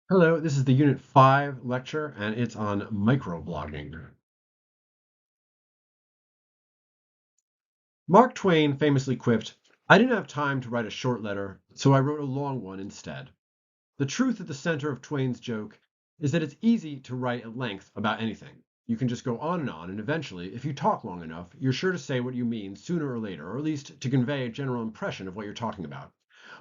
Hello, this is the Unit 5 lecture, and it's on microblogging. Mark Twain famously quipped, "I didn't have time to write a short letter, so I wrote a long one instead." The truth at the center of Twain's joke is that it's easy to write at length about anything. You can just go on, and eventually, if you talk long enough, you're sure to say what you mean sooner or later, or at least to convey a general impression of what you're talking about.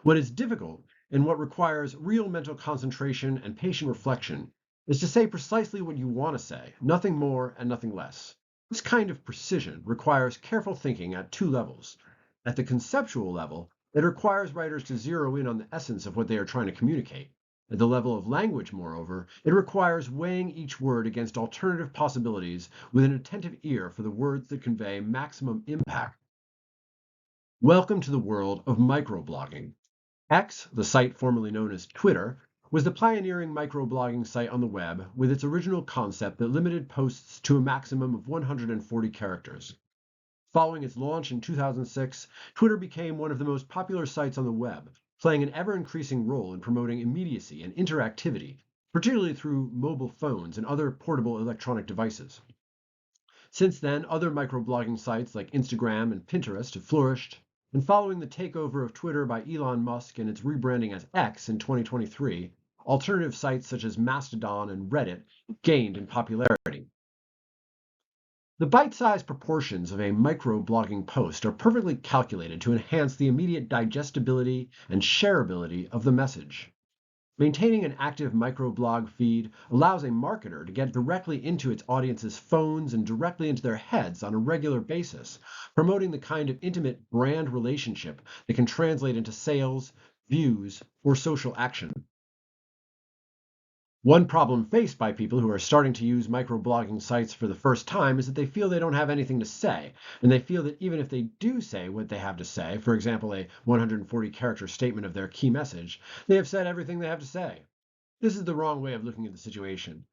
What is difficult, and what requires real mental concentration and patient reflection, is to say precisely what you want to say, nothing more and nothing less. This kind of precision requires careful thinking at two levels. At the conceptual level, it requires writers to zero in on the essence of what they are trying to communicate. At the level of language, moreover, it requires weighing each word against alternative possibilities with an attentive ear for the words that convey maximum impact. Welcome to the world of microblogging. X, the site formerly known as Twitter, was the pioneering microblogging site on the web with its original concept that limited posts to a maximum of 140 characters. Following its launch in 2006, Twitter became one of the most popular sites on the web, playing an ever-increasing role in promoting immediacy and interactivity, particularly through mobile phones and other portable electronic devices. Since then, other microblogging sites like Instagram and Pinterest have flourished, and following the takeover of Twitter by Elon Musk and its rebranding as X in 2023, alternative sites such as Mastodon and Reddit gained in popularity. The bite-sized proportions of a microblogging post are perfectly calculated to enhance the immediate digestibility and shareability of the message. Maintaining an active microblog feed allows a marketer to get directly into its audience's phones and directly into their heads on a regular basis, promoting the kind of intimate brand relationship that can translate into sales, views, or social action. One problem faced by people who are starting to use microblogging sites for the first time is that they feel they don't have anything to say, and they feel that even if they do say what they have to say, for example, a 140 character statement of their key message, they have said everything they have to say. This is the wrong way of looking at the situation.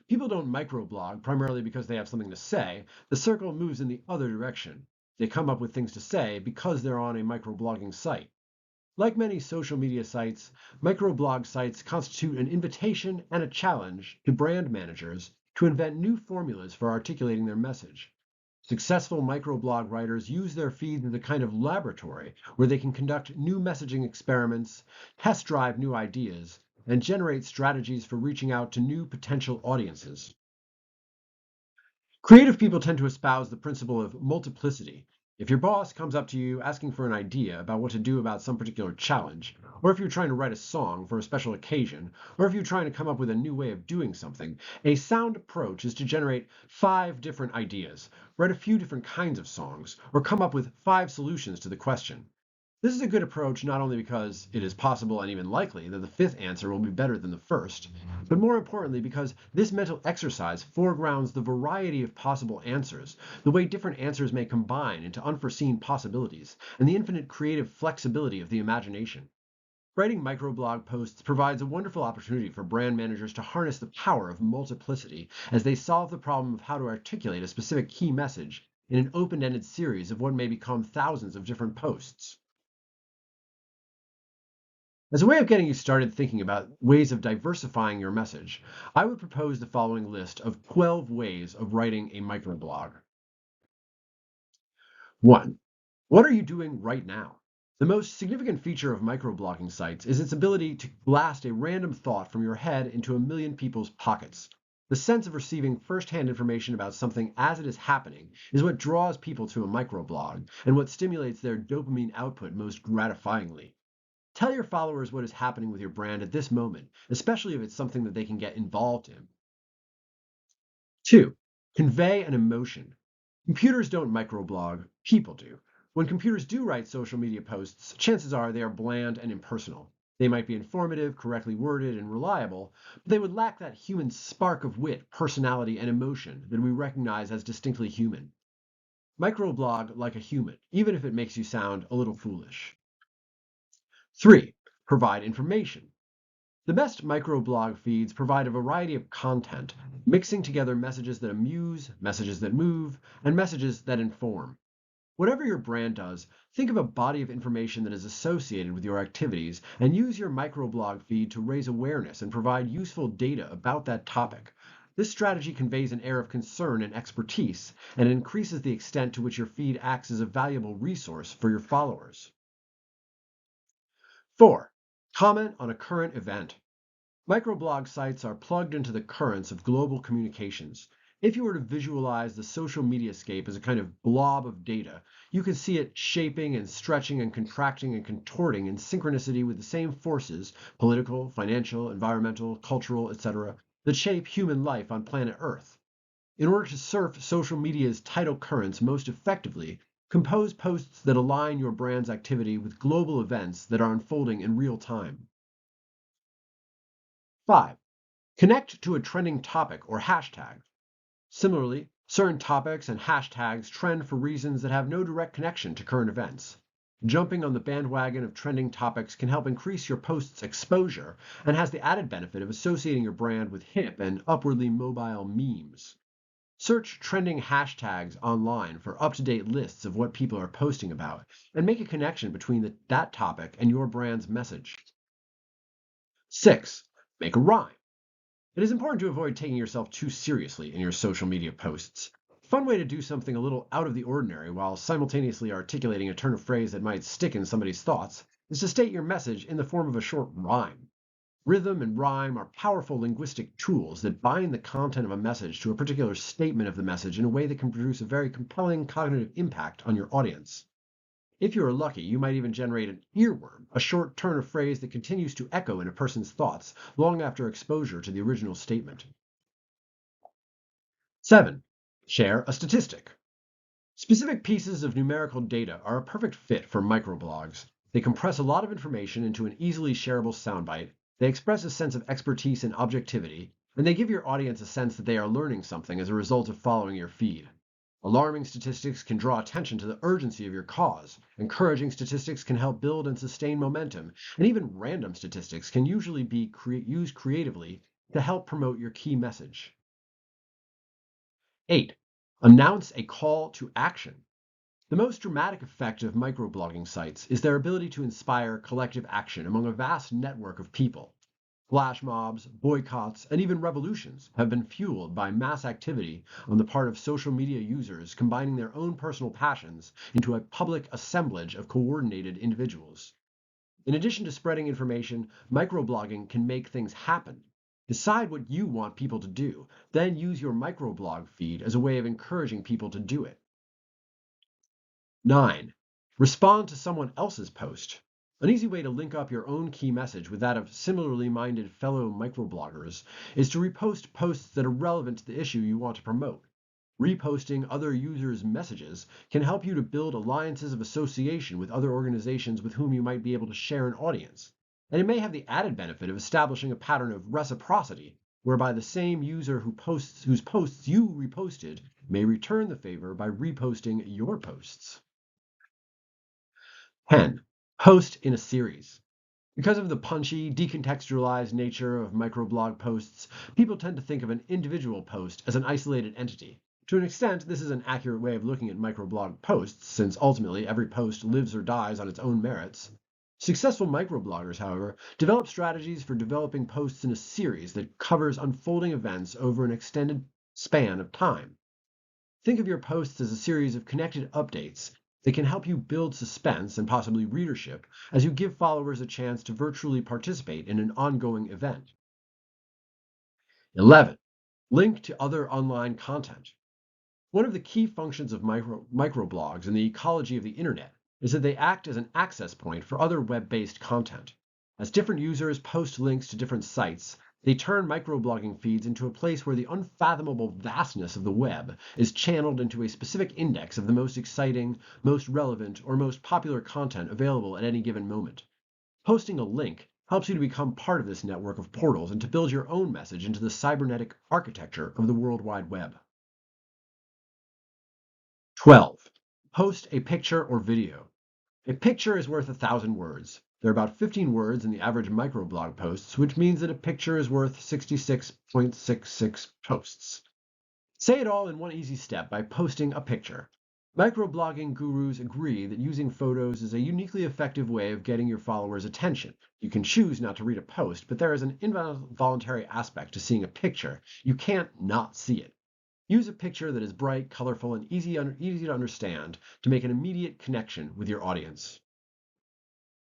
People don't microblog primarily because they have something to say. The circle moves in the other direction. They come up with things to say because they're on a microblogging site. Like many social media sites, microblog sites constitute an invitation and a challenge to brand managers to invent new formulas for articulating their message. Successful microblog writers use their feeds as a kind of laboratory where they can conduct new messaging experiments, test drive new ideas, and generate strategies for reaching out to new potential audiences. Creative people tend to espouse the principle of multiplicity. If your boss comes up to you asking for an idea about what to do about some particular challenge, or if you're trying to write a song for a special occasion, or if you're trying to come up with a new way of doing something, a sound approach is to generate 5 different ideas, write a few different kinds of songs, or come up with 5 solutions to the question. This is a good approach not only because it is possible and even likely that the fifth answer will be better than the first, but more importantly because this mental exercise foregrounds the variety of possible answers, the way different answers may combine into unforeseen possibilities, and the infinite creative flexibility of the imagination. Writing microblog posts provides a wonderful opportunity for brand managers to harness the power of multiplicity as they solve the problem of how to articulate a specific key message in an open-ended series of what may become thousands of different posts. As a way of getting you started thinking about ways of diversifying your message, I would propose the following list of 12 ways of writing a microblog. 1. What are you doing right now? The most significant feature of microblogging sites is its ability to blast a random thought from your head into a million people's pockets. The sense of receiving first-hand information about something as it is happening is what draws people to a microblog and what stimulates their dopamine output most gratifyingly. Tell your followers what is happening with your brand at this moment, especially if it's something that they can get involved in. 2. Convey an emotion. Computers don't microblog, people do. When computers do write social media posts, chances are they are bland and impersonal. They might be informative, correctly worded, and reliable, but they would lack that human spark of wit, personality, and emotion that we recognize as distinctly human. Microblog like a human, even if it makes you sound a little foolish. 3. Provide information. The best microblog feeds provide a variety of content, mixing together messages that amuse, messages that move, and messages that inform. Whatever your brand does, think of a body of information that is associated with your activities and use your microblog feed to raise awareness and provide useful data about that topic. This strategy conveys an air of concern and expertise, and increases the extent to which your feed acts as a valuable resource for your followers. 4. Comment on a current event. Microblog sites are plugged into the currents of global communications. If you were to visualize the social mediascape as a kind of blob of data, you can see it shaping and stretching and contracting and contorting in synchronicity with the same forces, political, financial, environmental, cultural, etc., that shape human life on planet Earth. In order to surf social media's tidal currents most effectively, compose posts that align your brand's activity with global events that are unfolding in real time. 5. Connect to a trending topic or hashtag. Similarly, certain topics and hashtags trend for reasons that have no direct connection to current events. Jumping on the bandwagon of trending topics can help increase your post's exposure and has the added benefit of associating your brand with hip and upwardly mobile memes. Search trending hashtags online for up-to-date lists of what people are posting about, and make a connection between that topic and your brand's message. 6. Make a rhyme. It is important to avoid taking yourself too seriously in your social media posts. A fun way to do something a little out of the ordinary while simultaneously articulating a turn of phrase that might stick in somebody's thoughts is to state your message in the form of a short rhyme. Rhythm and rhyme are powerful linguistic tools that bind the content of a message to a particular statement of the message in a way that can produce a very compelling cognitive impact on your audience. If you are lucky, you might even generate an earworm, a short turn of phrase that continues to echo in a person's thoughts long after exposure to the original statement. 7. Share a statistic. Specific pieces of numerical data are a perfect fit for microblogs. They compress a lot of information into an easily shareable soundbite, they express a sense of expertise and objectivity, and they give your audience a sense that they are learning something as a result of following your feed. Alarming statistics can draw attention to the urgency of your cause. Encouraging statistics can help build and sustain momentum, and even random statistics can usually be used creatively to help promote your key message. 8. Announce a call to action. The most dramatic effect of microblogging sites is their ability to inspire collective action among a vast network of people. Flash mobs, boycotts, and even revolutions have been fueled by mass activity on the part of social media users combining their own personal passions into a public assemblage of coordinated individuals. In addition to spreading information, microblogging can make things happen. Decide what you want people to do, then use your microblog feed as a way of encouraging people to do it. 9. Respond to someone else's post. An easy way to link up your own key message with that of similarly minded fellow microbloggers is to repost posts that are relevant to the issue you want to promote. Reposting other users' messages can help you to build alliances of association with other organizations with whom you might be able to share an audience. And it may have the added benefit of establishing a pattern of reciprocity, whereby the same user whose posts you reposted may return the favor by reposting your posts. 10. Post in a series. Because of the punchy, decontextualized nature of microblog posts, people tend to think of an individual post as an isolated entity. To an extent, this is an accurate way of looking at microblog posts, since ultimately every post lives or dies on its own merits. Successful microbloggers, however, develop strategies for developing posts in a series that covers unfolding events over an extended span of time. Think of your posts as a series of connected updates that can help you build suspense and possibly readership as you give followers a chance to virtually participate in an ongoing event. 11. Link to other online content. One of the key functions of microblogs in the ecology of the internet is that they act as an access point for other web-based content. As different users post links to different sites, they turn microblogging feeds into a place where the unfathomable vastness of the web is channeled into a specific index of the most exciting, most relevant, or most popular content available at any given moment. Posting a link helps you to become part of this network of portals and to build your own message into the cybernetic architecture of the World Wide Web. 12. Post a picture or video. A picture is worth 1,000 words. There are about 15 words in the average microblog posts, which means that a picture is worth 66.66 posts. Say it all in one easy step by posting a picture. Microblogging gurus agree that using photos is a uniquely effective way of getting your followers' attention. You can choose not to read a post, but there is an involuntary aspect to seeing a picture. You can't not see it. Use a picture that is bright, colorful, and easy to understand to make an immediate connection with your audience.